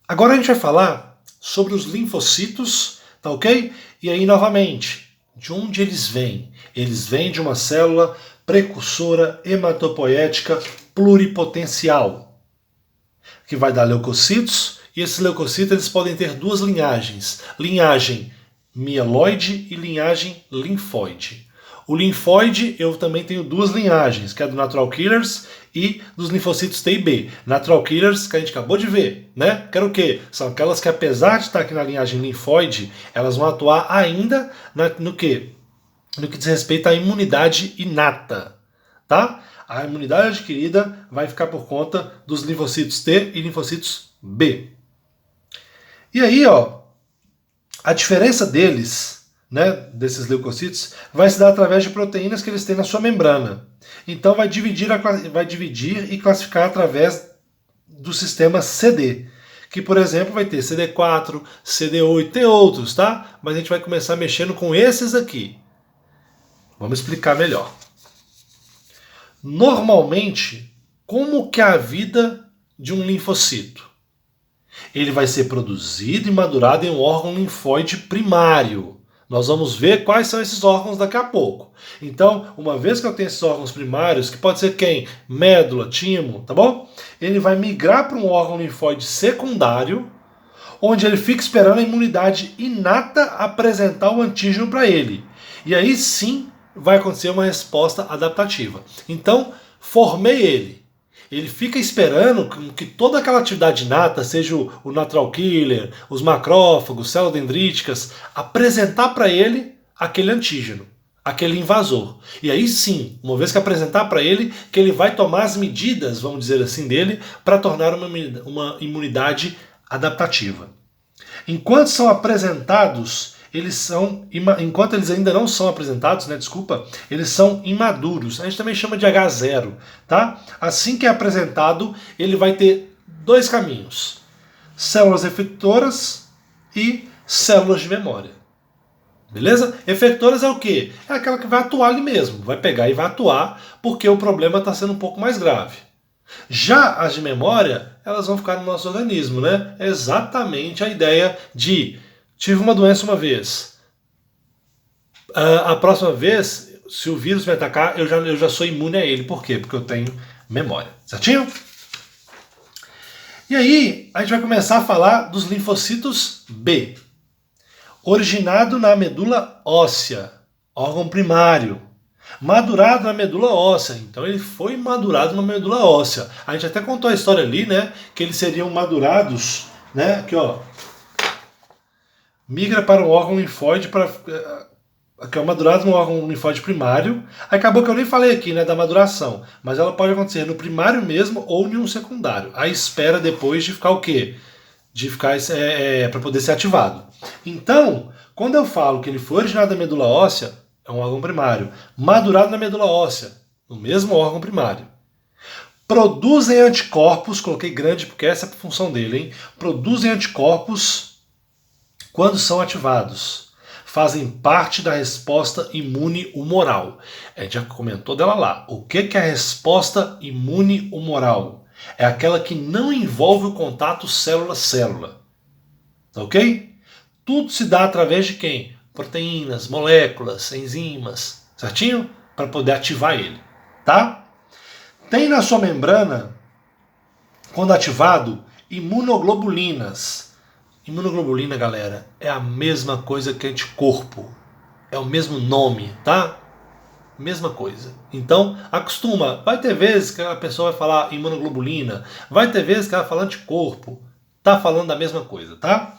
Agora a gente vai falar sobre os linfocitos, tá ok? E aí, novamente, de onde eles vêm? Eles vêm de uma célula precursora hematopoética pluripotencial, que vai dar leucocitos, e esses leucocitos eles podem ter duas linhagens, linhagem mieloide e linhagem linfóide. O linfóide eu também tenho duas linhagens, que é do natural killers e dos linfocitos T e B. Natural killers que a gente acabou de ver, né? Que era o quê? São aquelas que apesar de estar aqui na linhagem linfóide, elas vão atuar ainda no quê? No que diz respeito à imunidade inata, tá? A imunidade adquirida vai ficar por conta dos linfocitos T e linfocitos B. E aí, ó, a diferença deles, né, desses leucocitos, vai se dar através de proteínas que eles têm na sua membrana. Então vai dividir e classificar através do sistema CD, que, por exemplo, vai ter CD4, CD8, tem outros, tá? Mas a gente vai começar mexendo com esses aqui. Vamos explicar melhor. Normalmente, como que é a vida de um linfocito? Ele vai ser produzido e madurado em um órgão linfóide primário. Nós vamos ver quais são esses órgãos daqui a pouco. Então, uma vez que eu tenho esses órgãos primários, que pode ser quem? Médula, timo, tá bom? Ele vai migrar para um órgão linfóide secundário, onde ele fica esperando a imunidade inata apresentar o antígeno para ele. E aí sim vai acontecer uma resposta adaptativa. Então, formei ele. Ele fica esperando que toda aquela atividade inata, seja o natural killer, os macrófagos, células dendríticas, apresentar para ele aquele antígeno, aquele invasor. E aí sim, uma vez que apresentar para ele, que ele vai tomar as medidas, vamos dizer assim, dele, para tornar uma imunidade adaptativa. Enquanto são apresentados, enquanto eles ainda não são apresentados, né, desculpa, eles são imaduros. A gente também chama de H0, tá? Assim que é apresentado, ele vai ter dois caminhos: células efectoras e células de memória. Beleza? Efectoras é o quê? É aquela que vai atuar ali mesmo, vai pegar e vai atuar porque o problema está sendo um pouco mais grave. Já as de memória, elas vão ficar no nosso organismo, né? É exatamente a ideia de tive uma doença uma vez. A próxima vez, se o vírus me atacar, eu já sou imune a ele. Por quê? Porque eu tenho memória. Certinho? E aí, a gente vai começar a falar dos linfocitos B. Originado na medula óssea, órgão primário. Madurado na medula óssea. Então ele foi madurado na medula óssea. A gente até contou a história ali, né? Que eles seriam madurados, né? Aqui, ó. Migra para um órgão linfóide que é madurado no órgão linfóide primário. Acabou que eu nem falei aqui, né, da maduração, mas ela pode acontecer no primário mesmo ou em um secundário. A espera depois de ficar o quê? De ficar para poder ser ativado. Então, quando eu falo que ele foi originado da medula óssea, é um órgão primário, madurado na medula óssea, no mesmo órgão primário. Produzem anticorpos, coloquei grande porque essa é a função dele, hein? Produzem anticorpos quando são ativados. Fazem parte da resposta imune humoral. A gente já comentou dela lá. O que é a resposta imune humoral? É aquela que não envolve o contato célula-célula. Ok? Tudo se dá através de quem? Proteínas, moléculas, enzimas, certinho? Para poder ativar ele, tá? Tem na sua membrana, quando ativado, imunoglobulinas. Imunoglobulina, galera, é a mesma coisa que anticorpo. É o mesmo nome, tá? Mesma coisa. Então, acostuma. Vai ter vezes que a pessoa vai falar imunoglobulina, vai ter vezes que ela vai falar anticorpo. Tá falando da mesma coisa, tá?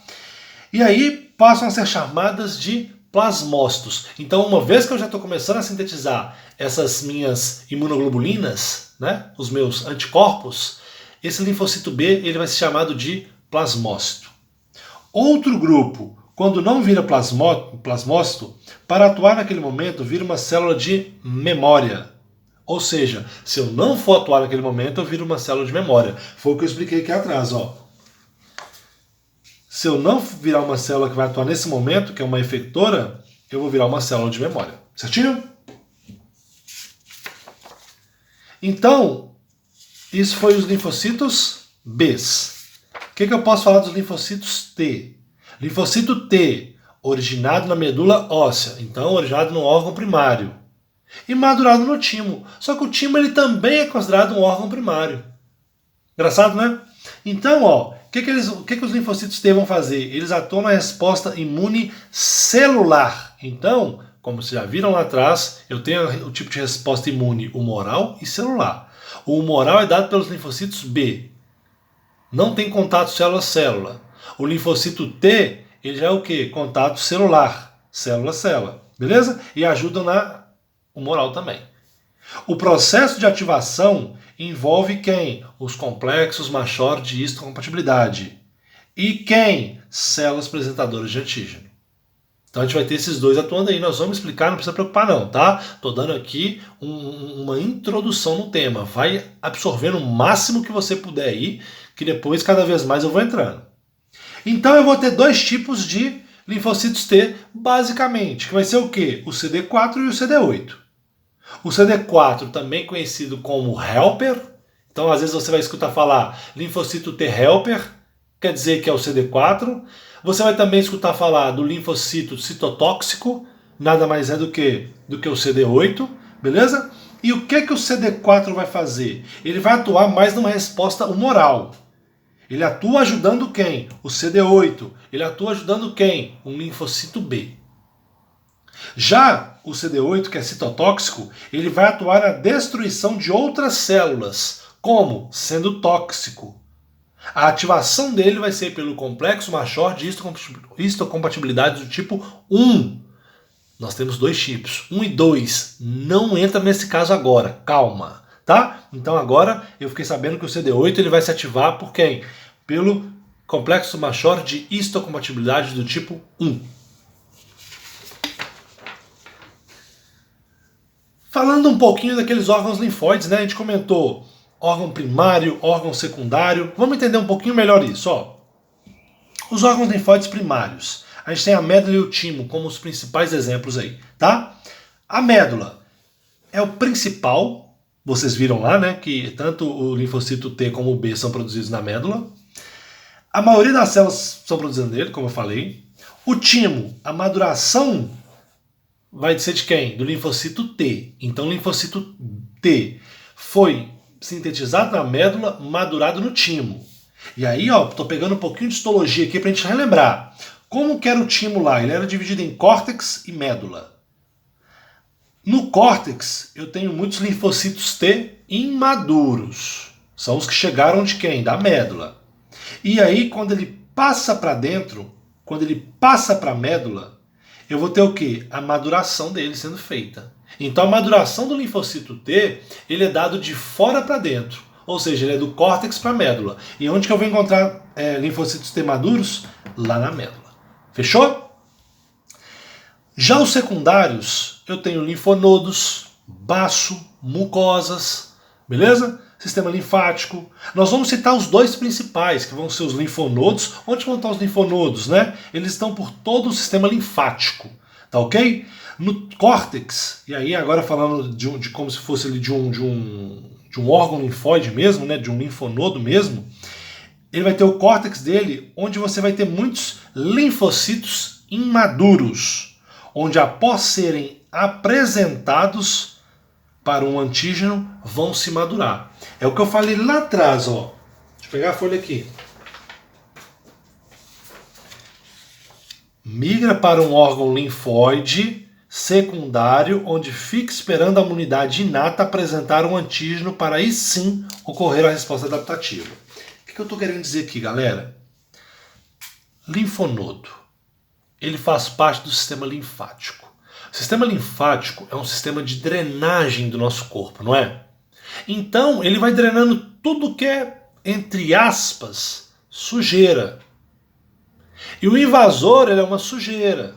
E aí passam a ser chamadas de plasmócitos. Então, uma vez que eu já estou começando a sintetizar essas minhas imunoglobulinas, né, os meus anticorpos, esse linfocito B ele vai ser chamado de plasmócito. Outro grupo, quando não vira plasmócito, para atuar naquele momento, vira uma célula de memória. Ou seja, se eu não for atuar naquele momento, eu viro uma célula de memória. Foi o que eu expliquei aqui atrás, ó. Se eu não virar uma célula que vai atuar nesse momento, que é uma efectora, eu vou virar uma célula de memória. Certinho? Então, isso foi os linfocitos Bs. O que eu posso falar dos linfocitos T? Linfocito T, originado na medula óssea, então originado no órgão primário, e madurado no timo. Só que o timo ele também é considerado um órgão primário. Engraçado, né? Então, ó, o que os linfocitos T vão fazer? Eles atuam na resposta imune celular. Então, como vocês já viram lá atrás, eu tenho o tipo de resposta imune humoral e celular. O humoral é dado pelos linfocitos B. Não tem contato célula-célula. O linfocito T, ele já é o quê? Contato celular. Célula-célula. Beleza? E ajudam na humoral também. O processo de ativação envolve quem? Os complexos Machor de histocompatibilidade. E quem? Células apresentadoras de antígeno. Então a gente vai ter esses dois atuando aí. Nós vamos explicar, não precisa preocupar não, tá? Tô dando aqui uma introdução no tema. Vai absorvendo o máximo que você puder aí, que depois cada vez mais eu vou entrando. Então eu vou ter dois tipos de linfocitos T, basicamente, que vai ser o quê? O CD4 e o CD8. O CD4, também conhecido como helper, então às vezes você vai escutar falar linfocito T helper, quer dizer que é o CD4. Você vai também escutar falar do linfocito citotóxico, nada mais é do que o CD8, beleza? E o que o CD4 vai fazer? Ele vai atuar mais numa resposta humoral. Ele atua ajudando quem? O CD8. Ele atua ajudando quem? Um linfocito B. Já o CD8, que é citotóxico, ele vai atuar na destruição de outras células, como sendo tóxico. A ativação dele vai ser pelo complexo Machor de histocompatibilidade do tipo 1. Nós temos dois tipos, 1 e 2. Não entra nesse caso agora, calma, tá? Então agora eu fiquei sabendo que o CD8 ele vai se ativar por quem? Pelo complexo Machor de histocompatibilidade do tipo 1. Falando um pouquinho daqueles órgãos linfóides, né? A gente comentou órgão primário, órgão secundário. Vamos entender um pouquinho melhor isso, ó. Os órgãos linfóides primários. A gente tem a médula e o timo como os principais exemplos aí, tá? A médula é o principal. Vocês viram lá, né? Que tanto o linfocito T como o B são produzidos na médula. A maioria das células são produzidas nele, como eu falei. O timo, a maduração vai ser de quem? Do linfocito T. Então o linfocito T foi sintetizado na médula, madurado no timo. E aí, ó, tô pegando um pouquinho de histologia aqui pra gente relembrar. Como que era o timo lá? Ele era dividido em córtex e médula. No córtex, eu tenho muitos linfocitos T imaduros. São os que chegaram de quem? Da médula. E aí, quando ele passa para dentro, quando ele passa para a médula, eu vou ter o quê? A maduração dele sendo feita. Então a maduração do linfocito T, ele é dado de fora para dentro. Ou seja, ele é do córtex para a médula. E onde que eu vou encontrar linfocitos T maduros? Lá na médula. Fechou? Já os secundários, eu tenho linfonodos, baço, mucosas, beleza? Sistema linfático. Nós vamos citar os dois principais, que vão ser os linfonodos. Onde vão estar os linfonodos, né? Eles estão por todo o sistema linfático, tá ok? No córtex, e aí agora falando de como se fosse ali de um órgão linfóide mesmo, né? De um linfonodo mesmo, ele vai ter o córtex dele, onde você vai ter muitos linfocitos imaduros, onde após serem apresentados para um antígeno, vão se madurar. É o que eu falei lá atrás, ó. Deixa eu pegar a folha aqui. Migra para um órgão linfóide secundário, onde fica esperando a imunidade inata apresentar um antígeno para aí sim ocorrer a resposta adaptativa. O que eu estou querendo dizer aqui, galera? Linfonodo. Ele faz parte do sistema linfático. O sistema linfático é um sistema de drenagem do nosso corpo, não é? Então, ele vai drenando tudo que é, entre aspas, sujeira. E o invasor, ele é uma sujeira.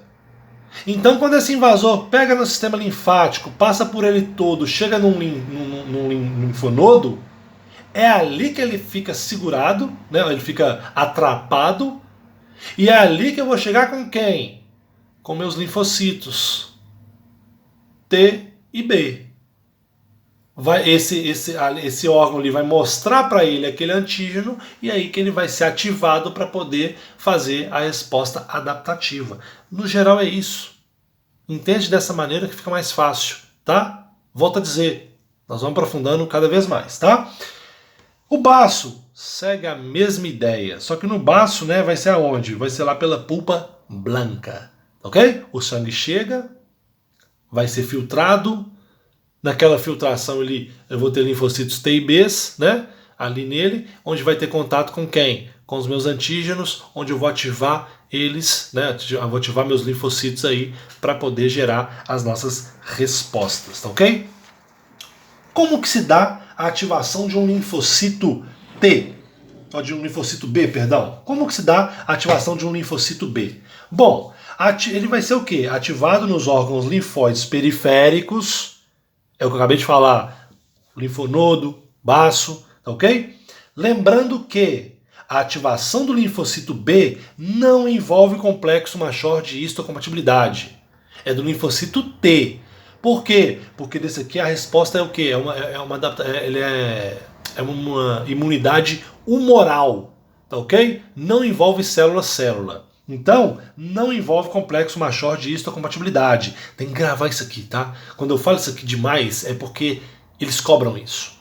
Então, quando esse invasor pega no sistema linfático, passa por ele todo, chega num linfonodo, é ali que ele fica segurado, né? Ele fica atrapado, e é ali que eu vou chegar com quem? Com meus linfocitos T e B. esse órgão ali vai mostrar para ele aquele antígeno e aí que ele vai ser ativado para poder fazer a resposta adaptativa. No geral é isso. Entende dessa maneira que fica mais fácil, tá? Volto a dizer, nós vamos aprofundando cada vez mais, tá? O baço segue a mesma ideia, só que no baço, né, vai ser aonde? Vai ser lá pela pulpa branca, ok? O sangue chega, vai ser filtrado. Naquela filtração ali, eu vou ter linfócitos T e B, né? Ali nele, onde vai ter contato com quem? Com os meus antígenos, onde eu vou ativar eles, né? Eu vou ativar meus linfócitos aí para poder gerar as nossas respostas, tá ok? Como que se dá a ativação de um linfocito T? Ou de um linfocito B, perdão. Como que se dá a ativação de um linfocito B? Bom, ele vai ser o quê? Ativado nos órgãos linfóides periféricos. É o que eu acabei de falar, linfonodo, baço, tá ok? Lembrando que a ativação do linfocito B não envolve complexo Machor de histocompatibilidade. É do linfocito T. Por quê? Porque desse aqui a resposta é o quê? É uma imunidade humoral, tá ok? Não envolve célula-célula. Então, não envolve complexo Machor de histocompatibilidade. Tem que gravar isso aqui, tá? Quando eu falo isso aqui demais, é porque eles cobram isso.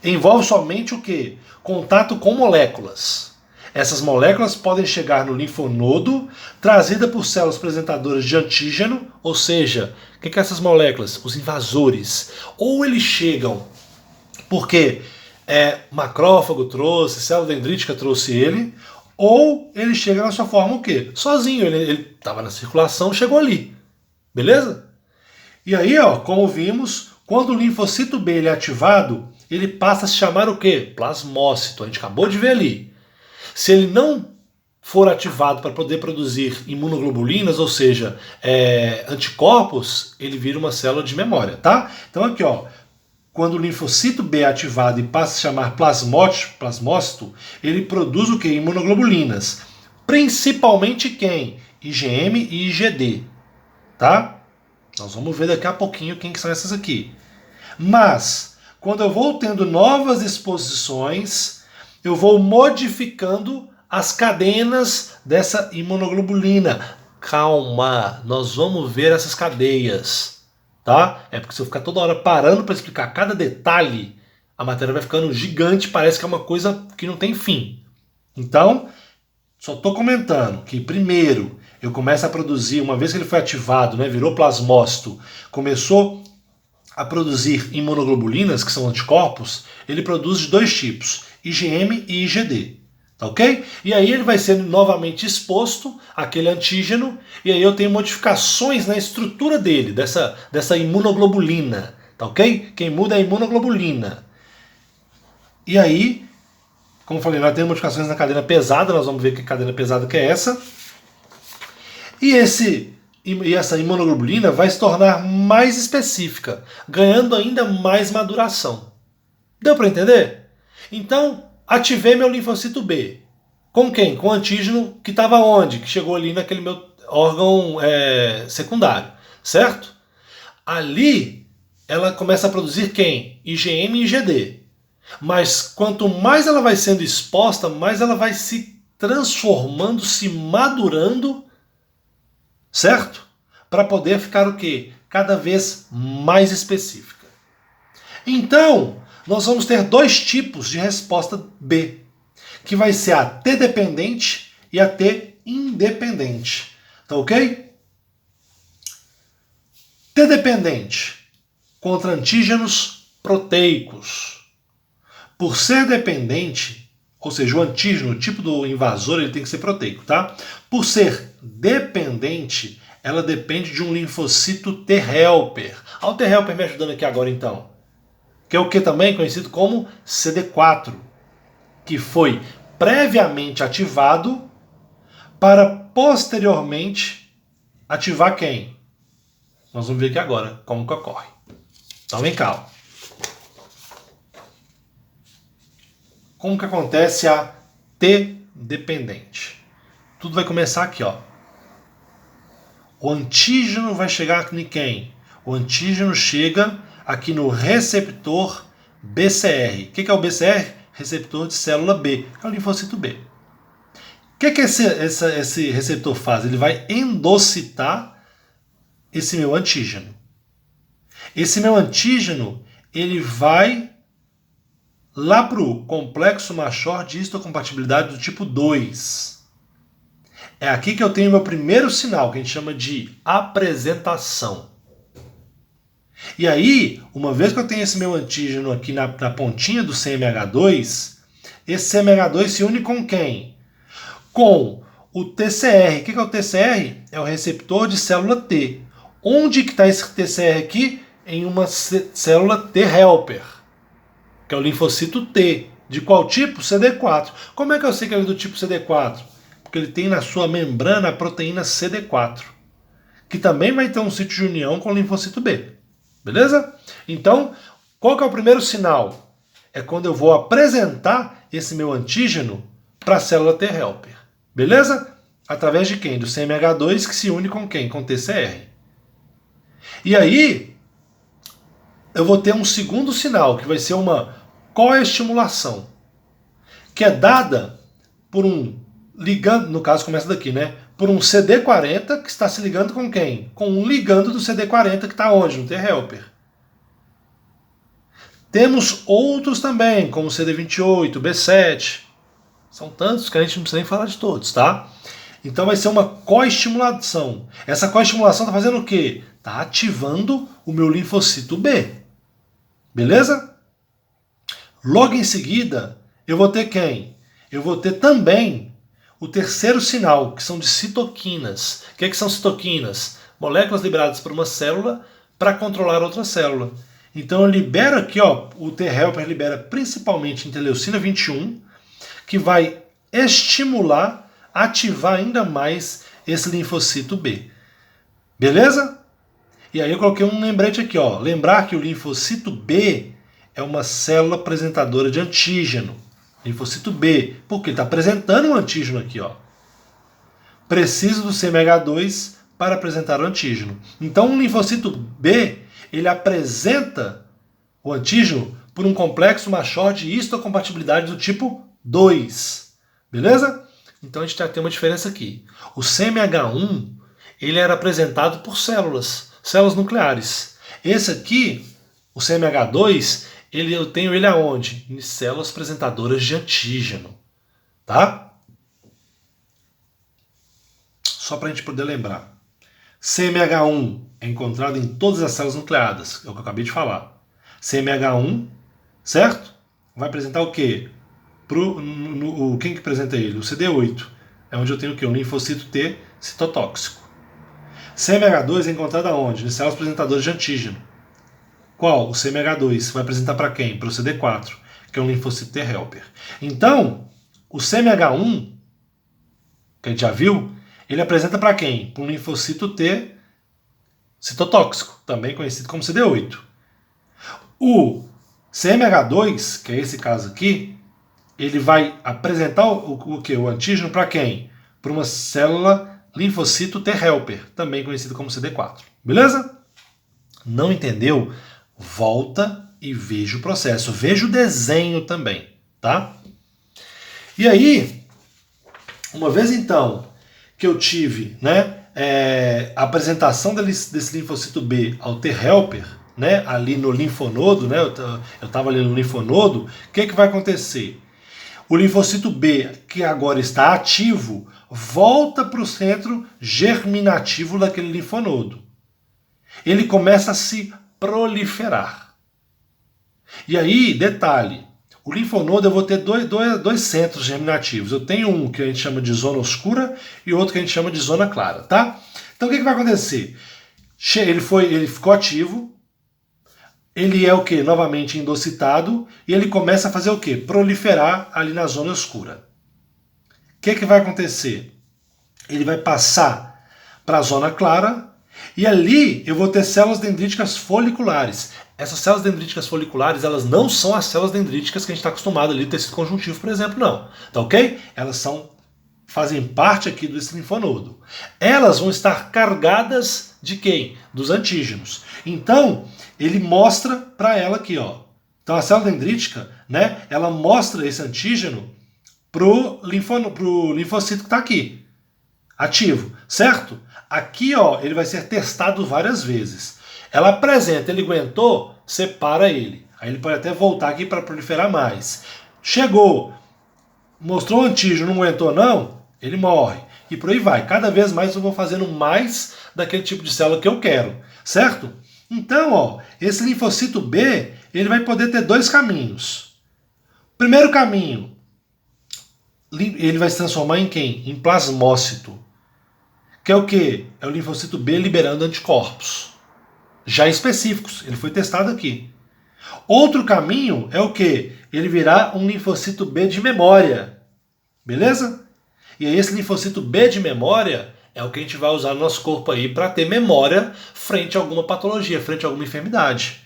Envolve somente o quê? Contato com moléculas. Essas moléculas podem chegar no linfonodo, trazida por células apresentadoras de antígeno, ou seja, o que são essas moléculas? Os invasores. Ou eles chegam porque macrófago trouxe, célula dendrítica trouxe ele, ou ele chega na sua forma o quê? Sozinho, ele estava na circulação, chegou ali. Beleza? E aí, ó, como vimos, quando o linfocito B ele é ativado, ele passa a se chamar o quê? Plasmócito. A gente acabou de ver ali. Se ele não for ativado para poder produzir imunoglobulinas, ou seja, anticorpos, ele vira uma célula de memória, tá? Então aqui, ó, quando o linfocito B é ativado e passa a se chamar plasmócito, ele produz o que? Imunoglobulinas. Principalmente quem? IgM e IgD. Tá? Nós vamos ver daqui a pouquinho quem que são essas aqui. Mas, quando eu vou tendo novas exposições, eu vou modificando as cadenas dessa imunoglobulina. Calma, nós vamos ver essas cadeias. Tá? É porque se eu ficar toda hora parando para explicar cada detalhe, a matéria vai ficando gigante, parece que é uma coisa que não tem fim. Então, só estou comentando que primeiro eu começo a produzir, uma vez que ele foi ativado, né, virou plasmócito, começou a produzir imunoglobulinas, que são anticorpos, ele produz de dois tipos, IgM e IgD. Tá ok? E aí ele vai sendo novamente exposto àquele antígeno, e aí eu tenho modificações na estrutura dele, dessa imunoglobulina. Tá ok? Quem muda é a imunoglobulina. E aí, como eu falei, nós temos modificações na cadeia pesada, nós vamos ver que cadeia pesada que é essa. E essa imunoglobulina vai se tornar mais específica, ganhando ainda mais maduração. Deu para entender? Então, ativei meu linfocito B. Com quem? Com o antígeno que estava onde? Que chegou ali naquele meu órgão secundário, certo? Ali, ela começa a produzir quem? IgM e IgD. Mas quanto mais ela vai sendo exposta, mais ela vai se transformando, se madurando, certo? Para poder ficar o quê? Cada vez mais específica. Então, nós vamos ter dois tipos de resposta B, que vai ser a T dependente e a T independente. Tá ok? T dependente contra antígenos proteicos. Por ser dependente, ou seja, o antígeno, o tipo do invasor, ele tem que ser proteico, tá? Por ser dependente, ela depende de um linfocito T helper. Olha o T helper me ajudando aqui agora então. Que é o que também é conhecido como CD4, que foi previamente ativado para posteriormente ativar quem? Nós vamos ver aqui agora como que ocorre. Então vem cá. Como que acontece a T dependente? Tudo vai começar aqui, ó. O antígeno vai chegar em quem? O antígeno chega aqui no receptor BCR. O que é o BCR? Receptor de célula B, que é o linfocito B. O que esse receptor faz? Ele vai endocitar esse meu antígeno. Esse meu antígeno, ele vai lá para o complexo maior de histocompatibilidade do tipo 2. É aqui que eu tenho meu primeiro sinal, que a gente chama de apresentação. E aí, uma vez que eu tenho esse meu antígeno aqui na pontinha do CMH2, esse CMH2 se une com quem? Com o TCR. O que é o TCR? É o receptor de célula T. Onde que está esse TCR aqui? Em uma célula T helper, que é o linfocito T. De qual tipo? CD4. Como é que eu sei que ele é do tipo CD4? Porque ele tem na sua membrana a proteína CD4, que também vai ter um sítio de união com o linfocito B. Beleza? Então, qual que é o primeiro sinal? É quando eu vou apresentar esse meu antígeno para a célula T helper. Beleza? Através de quem? Do CMH2, que se une com quem? Com TCR. E aí, eu vou ter um segundo sinal, que vai ser uma coestimulação, que é dada por um ligando, no caso começa daqui, né? Por um CD40 que está se ligando com quem? Com um ligando do CD40 que está onde? No T-helper. Temos outros também, como o CD28, B7. São tantos que a gente não precisa nem falar de todos, tá? Então vai ser uma coestimulação. Essa coestimulação está fazendo o quê? Está ativando o meu linfocito B. Beleza? Logo em seguida, eu vou ter quem? Eu vou ter também o terceiro sinal, que são de citoquinas. O que é que são citoquinas? Moléculas liberadas por uma célula para controlar outra célula. Então eu libero aqui, ó, o T-helper libera principalmente interleucina 21, que vai estimular, ativar ainda mais esse linfocito B. Beleza? E aí eu coloquei um lembrete aqui, ó. Lembrar que o linfocito B é uma célula apresentadora de antígeno. Linfocito B, porque ele está apresentando um antígeno aqui, ó. Preciso do CMH2 para apresentar o antígeno. Então, um linfocito B, ele apresenta o antígeno por um complexo maior de histocompatibilidade do tipo 2. Beleza? Então, a gente tem uma diferença aqui. O CMH1, ele era apresentado por células nucleares. Esse aqui, o CMH2, eu tenho ele aonde? Em células apresentadoras de antígeno. Tá? Só para a gente poder lembrar. CMH1 é encontrado em todas as células nucleadas, é o que eu acabei de falar. CMH1, certo? Vai apresentar o quê? Quem que apresenta ele? O CD8. É onde eu tenho o quê? Um linfocito T citotóxico. CMH2 é encontrado aonde? Em células apresentadoras de antígeno. Qual? O CMH2. Vai apresentar para quem? Para o CD4, que é um linfocito T helper. Então, o CMH1, que a gente já viu, ele apresenta para quem? Para um linfocito T citotóxico, também conhecido como CD8. O CMH2, que é esse caso aqui, ele vai apresentar o que? O antígeno para quem? Para uma célula linfocito T helper, também conhecido como CD4. Beleza? Não entendeu? Volta e veja o processo. Veja o desenho também, tá? E aí, uma vez então que eu tive, né, a apresentação desse linfocito B ao T helper, né, ali no linfonodo, né, eu estava ali no linfonodo, o que vai acontecer? O linfocito B, que agora está ativo, volta para o centro germinativo daquele linfonodo. Ele começa a se proliferar. E aí, detalhe, o linfonodo eu vou ter dois centros germinativos. Eu tenho um que a gente chama de zona oscura e outro que a gente chama de zona clara, tá? Então o que vai acontecer? Ele ficou ativo, ele é o que? Novamente endocitado, e ele começa a fazer o que? Proliferar ali na zona escura. O que vai acontecer? Ele vai passar para a zona clara, e ali eu vou ter células dendríticas foliculares. Essas células dendríticas foliculares, elas não são as células dendríticas que a gente está acostumado ali, tecido conjuntivo, por exemplo, não. Tá ok? Elas são fazem parte aqui desse linfonodo. Elas vão estar carregadas de quem? Dos antígenos. Então, ele mostra para ela aqui, ó. Então, a célula dendrítica, né, ela mostra esse antígeno pro linfocito que está aqui, ativo, certo? Aqui, ó, ele vai ser testado várias vezes. Ela apresenta, ele aguentou, separa ele. Aí ele pode até voltar aqui para proliferar mais. Chegou, mostrou o antígeno, não aguentou não, ele morre. E por aí vai. Cada vez mais eu vou fazendo mais daquele tipo de célula que eu quero, certo? Então, ó, esse linfocito B, ele vai poder ter dois caminhos. Primeiro caminho, ele vai se transformar em quem? Em plasmócito. Que é o quê? É o linfocito B liberando anticorpos. Já específicos. Ele foi testado aqui. Outro caminho é o quê? Ele virar um linfocito B de memória. Beleza? E aí esse linfocito B de memória é o que a gente vai usar no nosso corpo aí para ter memória frente a alguma patologia, frente a alguma enfermidade.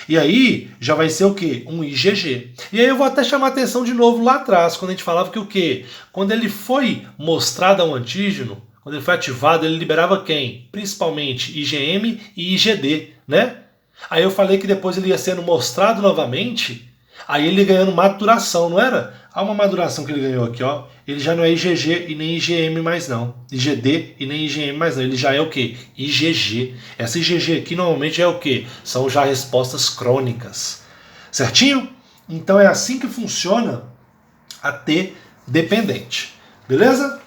E aí já vai ser o quê? Um IgG. E aí eu vou até chamar a atenção de novo lá atrás, quando a gente falava que o quê? Quando ele foi mostrado a um antígeno, quando ele foi ativado, ele liberava quem? Principalmente IgM e IgD, né? Aí eu falei que depois ele ia sendo mostrado novamente, aí ele ganhando maturação, não era? Há uma maduração que ele ganhou aqui, ó. Ele já não é IgG e nem IgM mais não. IgD e nem IgM mais não. Ele já é o quê? IgG. Essa IgG aqui normalmente é o quê? São já respostas crônicas. Certinho? Então é assim que funciona a T dependente. Beleza?